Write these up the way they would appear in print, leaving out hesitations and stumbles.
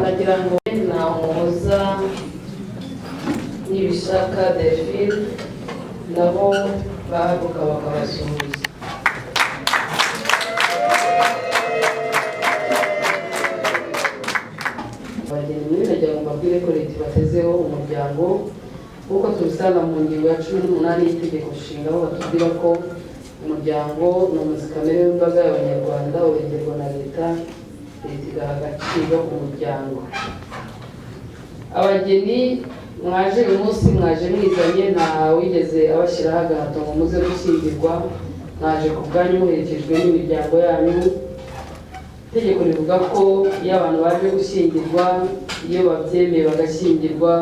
nagira ngo namuhoza n'ibishaka Delphine nabo bahaguka bakabasuhuza. Abageni muri nagira ngo mbabwire ko leta batezeho umuryango kuko tubisanga mu ngingo ya 18 y'itegeko nshinga aho batubwira ko umuryango ni umuzi kamere w'imbaga y'abanyarwanda urengerwa na leta igaha agaciro umuryango. Abageni mwaje uyu munsi mwaje mwizanye nta wigeze abashyiraho agahato ngo muze gushyingirwa, mwaje ku bwanyu muherekejwe n'imiryango yanyu. Itegeko rivuga ko iyo abantu baje gushyingirwa, iyo babyemeye bagashyingirwa,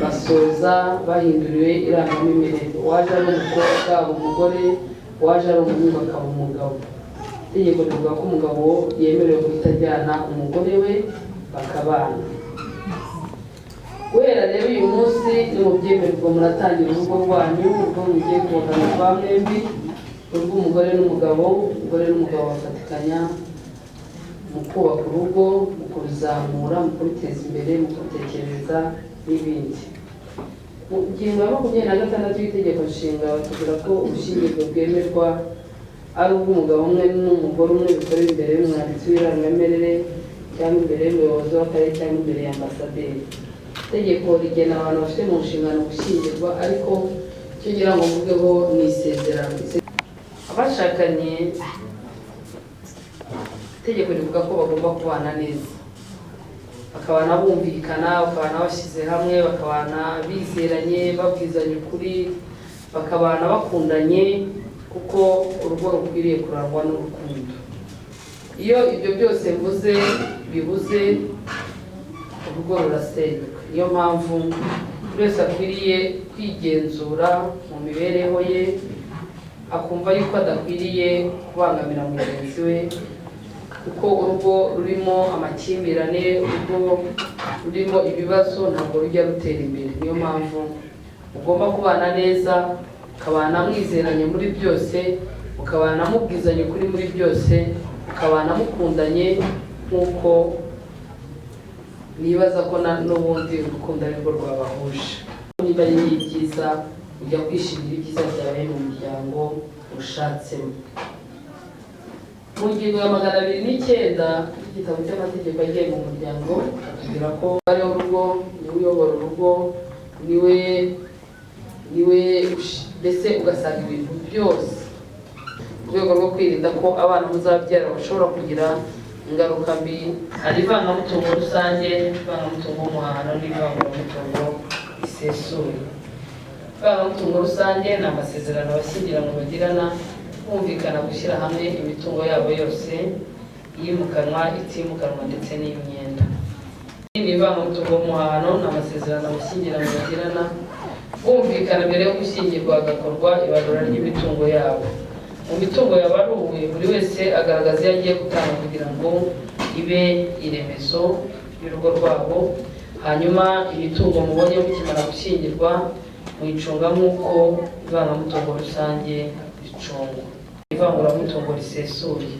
basoza bahinduriwe irangamimerere. Waje ari umukobwa aba umugore, waje ari umuhungu akaba umugabo. Itegeko rivuga ko umugabo yemerewe guhita ajyana umugore we bakabana. Guhera rero uyu munsi ni mu byemererwa muratangira urugo rwanyu, ubwo mugiye kubakana kwa mwembi, urw'umugore n'umugabo. Umugore n'umugabo bafatikanya mu kubaka urugo, mu kuruzamura, mu kuruteza imbere, mu gutekereza n'ibindi. Mu ngingo ya 26 y'itegeko nshinga batubwira ko ubushyingirwe bwemerwa ari ubw'umugabo umwe n'umugore umwe bikorera imbere y'umwanditsi w'irangamimerere cyangwa imbere y'umuyobozi w'akarere cyangwa imbere y'ambasaderi. Itegeko rigena abantu bafite mu nshingano gushyingirwa, ariko icyo ngira ngo mvugeho ni isezeranye. Abashakanye itegeko rivuga ko bagomba kubana neza, bakabana bumvikana, bakabana bashyize hamwe, bakabana bizeranye, babwizanya ukuri, bakabana bakundanye kuko urugo rukwiriye kurangwa n'urukundo. Iyo ibyo byose mvuze bibuze urugo rurasenyuka. Niyo mpamvu buri wese akwiriye kwigenzura mu mibereho ye, akumva yuko adakwiriye kubangamira mugenzi we, kuko urugo rurimo amakimbirane, urugo rurimo ibibazo ntabwo rujya rutera imbere. Niyo mpamvu ugomba kubana neza, ukabana mwizeranye muri byose, ukabana mubwizanye kuri muri byose, ukabana mukundanye nk'uko nibaza ko n'ubundi urukundo ari rwo rwabahuje. Niba ari ibyiza ujya kwishimira ibyiza byawe mu muryango ushatsemo. Mu ngingo ya 209 y'igitabo cy'amategeko agenga umuryango atubwira ko ari urugo, niwe uyobora urugo, niwe mbese ugasanga ibintu byose mu rwego rwo kwirinda ko abana muzabyara bashobora kugira ingaruka mbi. Hari ivangamutungo rusange, ivangamutungo w'umuhahano n'ivangamutungo risesuye. Ivangamutungo rusange ni amasezerano abashyingiranywe bagirana kumvikana gushyira hamwe imitungo yabo yose, iyimukanwa, itimukanwa ndetse n'imyenda. Ivangamutungo w'umuhahano ni amasezerano abashyingiranywe bagirana kumvikana mbere yo gushyingirwa hagakorwa ibarura ry'imitungo yabo. Mu mitungo yabaruwe buri wese agaragaza iyo agiye gutanga kugira ngo ibe iremezo y'urugo rwabo. Hanyuma imitungo mubonye mukimara gushyingirwa muyicunga nk'uko ivangamutungo rusange ricungwa. Ivanguramutungo risesuye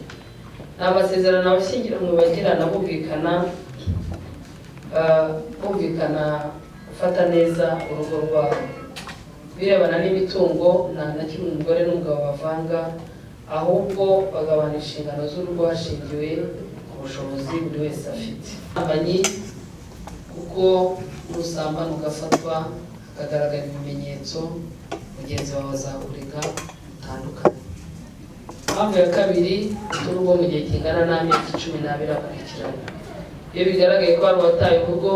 ni amasezerano abashyingiranywe bagirana bumvikana gufata neza urugo rwabo. Birebana n'imitungo nta kimwe umugore n'umugabo bavanga, ahubwo bagabana inshingano z'urugo hashingiwe ku bushobozi buri wese afite. Kuko nusambana ugafatwa hakagaragara ibimenyetso, mugenzi wawe azakuriga bitandukanye. Impamvu ya kabiri, urugo mu gihe kingana n'amezi 12 akurikirana. Iyo bigaragaye ko hari uwataye urugo,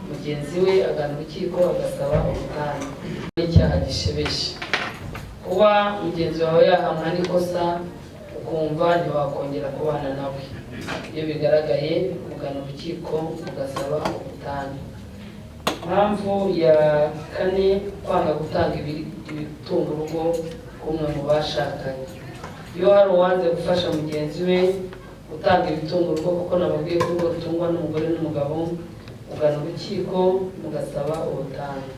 mugenzi we agana urukiko agasaba ubutane. N'icyaha gishebeje. Kuba mugenzi wawe yahamwa n'ikosa ukumva ntiwakongera kubana nawe. Iyo bigaragaye mugana urukiko ugasaba ubutane. Impamvu ya 4, kwanga gutanga ibitunga urugo kumwe mu bashakanye. Iyo hari uwanze gufasha mugenzi we gutanga ibitunga urugo, kuko nababwiye ko urugo rutungwa n'umugore n'umugabo, ugana urukiko mugasaba ubutane.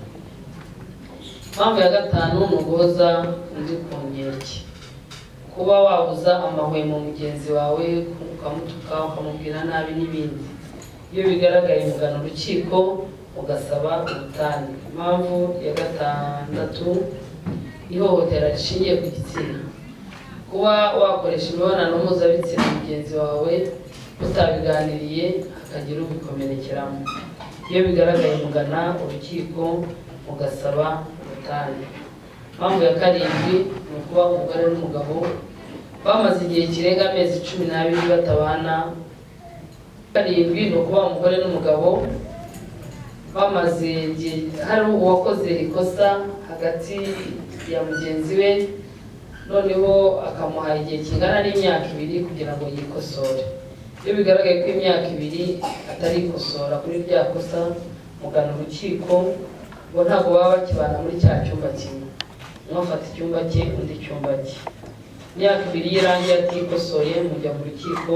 Impamvu ya 5 ni uguhoza undi ku nkeke. Kuba wabuza amahwemo mugenzi wawe, ukamutuka, ukamubwira nabi n'ibindi. Iyo bigaragaye mugana urukiko ugasaba ubutane. Impamvu ya 6, ihohotera rishingiye ku gitsina. Kuba wakoresha imibonano mpuzabitsina mugenzi wawe utabiganiriye hakagira ubikomerekeramo. Iyo bigaragaye mugana urukiko ugasaba ubutane. Impamvu ya 7 ni ukuba umugore n'umugabo bamaze igihe kirenga amezi 12 batabana. 7 ni ukuba umugore n'umugabo bamaze igihe, hari uwakoze ikosa hagati ya mugenzi we, noneho akamuha igihe kingana n'imyaka 2 kugira ngo yikosore. Iyo bigaragaye ko imyaka 2 atari ikosora kuri rya kosa, mugana urukiko ngo ntabwo baba bakibana muri cya cyumba kimwe. Mwafata icyumba cye undi cyumba cye. Imyaka 2 irangiye atikosoye, mujya mu rukiko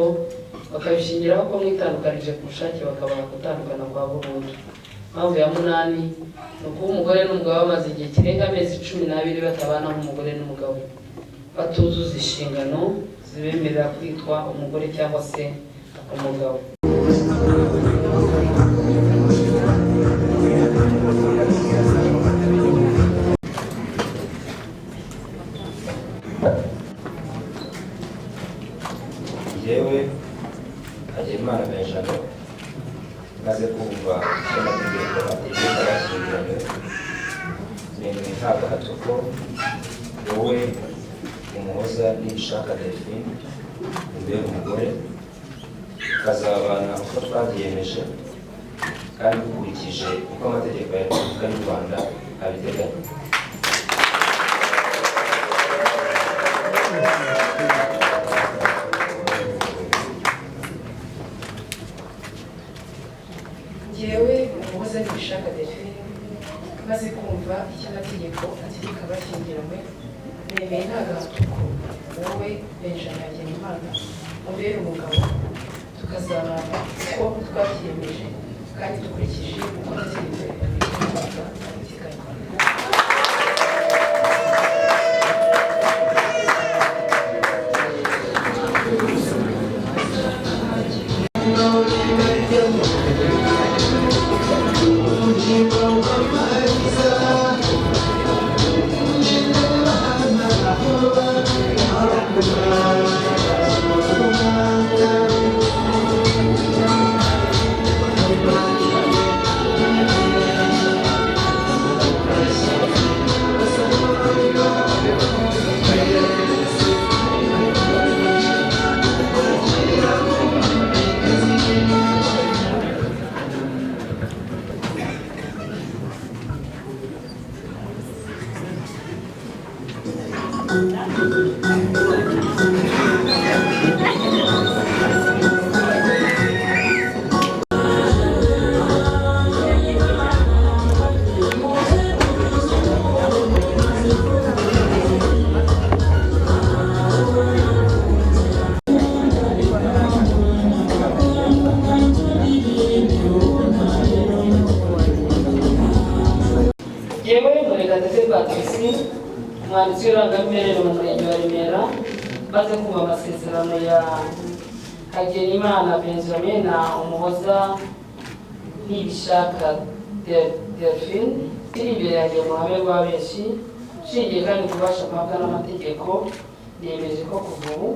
bakabishingiraho ko mwitandukanije ku bushake bakabona gutandukana kwa burundu. Impamvu ya 8 ni ukuba umugore n'umugabo bamaze igihe kirenga amezi 12 batabana nk'umugore n'umugabo, batuzuza inshingano zibemerera kwitwa umugore cyangwa se umugabo. Yewe Hagimana Benjamin maze kumva amategeko ategeka abashyingiranywe, nemeye ntabwo hato ko wowe Umuhoza n'Ibishaka Delphine umbere umugore, ukazabana uko twabyiyemeje kandi dukurikije uko amategeko ya Repubulika y'u Rwanda abiteganya. yawe nemeye nta gahato ko wowe Benjamin Hagenimana umbere umugabo tukazabana uko twabyiyemeje kandi dukurikije uko amategeko y'Igihugu abiteganya. umwanditsi w'irangamimerere mu murenge wa Remera maze kumva amasezerano ya Hagenimana Benjamin na Umuhoza Nibishaka Delphine iri imbere yanjye mu ruhame rwa benshi nshingiye kandi kubasha mpabwa n'amategeko yemeje ko kuva ubu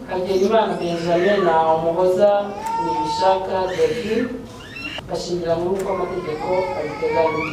Hagenimana Benjamin na Umuhoza Nibishaka Delphine bashingira muri uko amategeko abiteganya.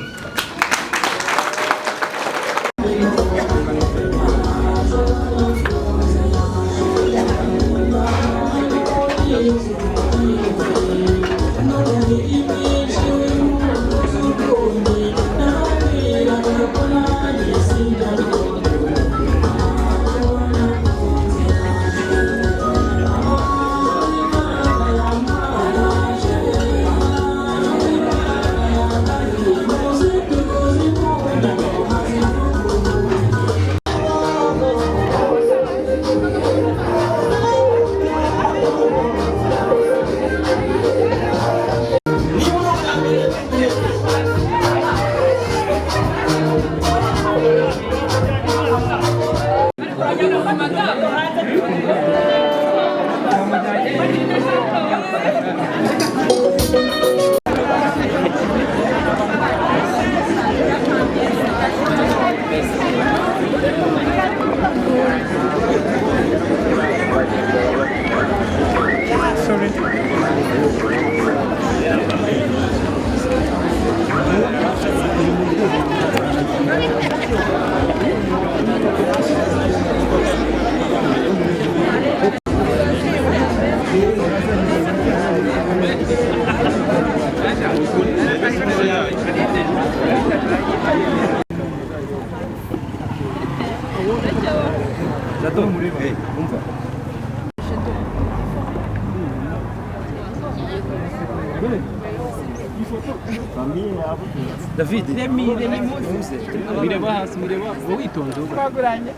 David, mireba hasi, mireba witonze twaguranye.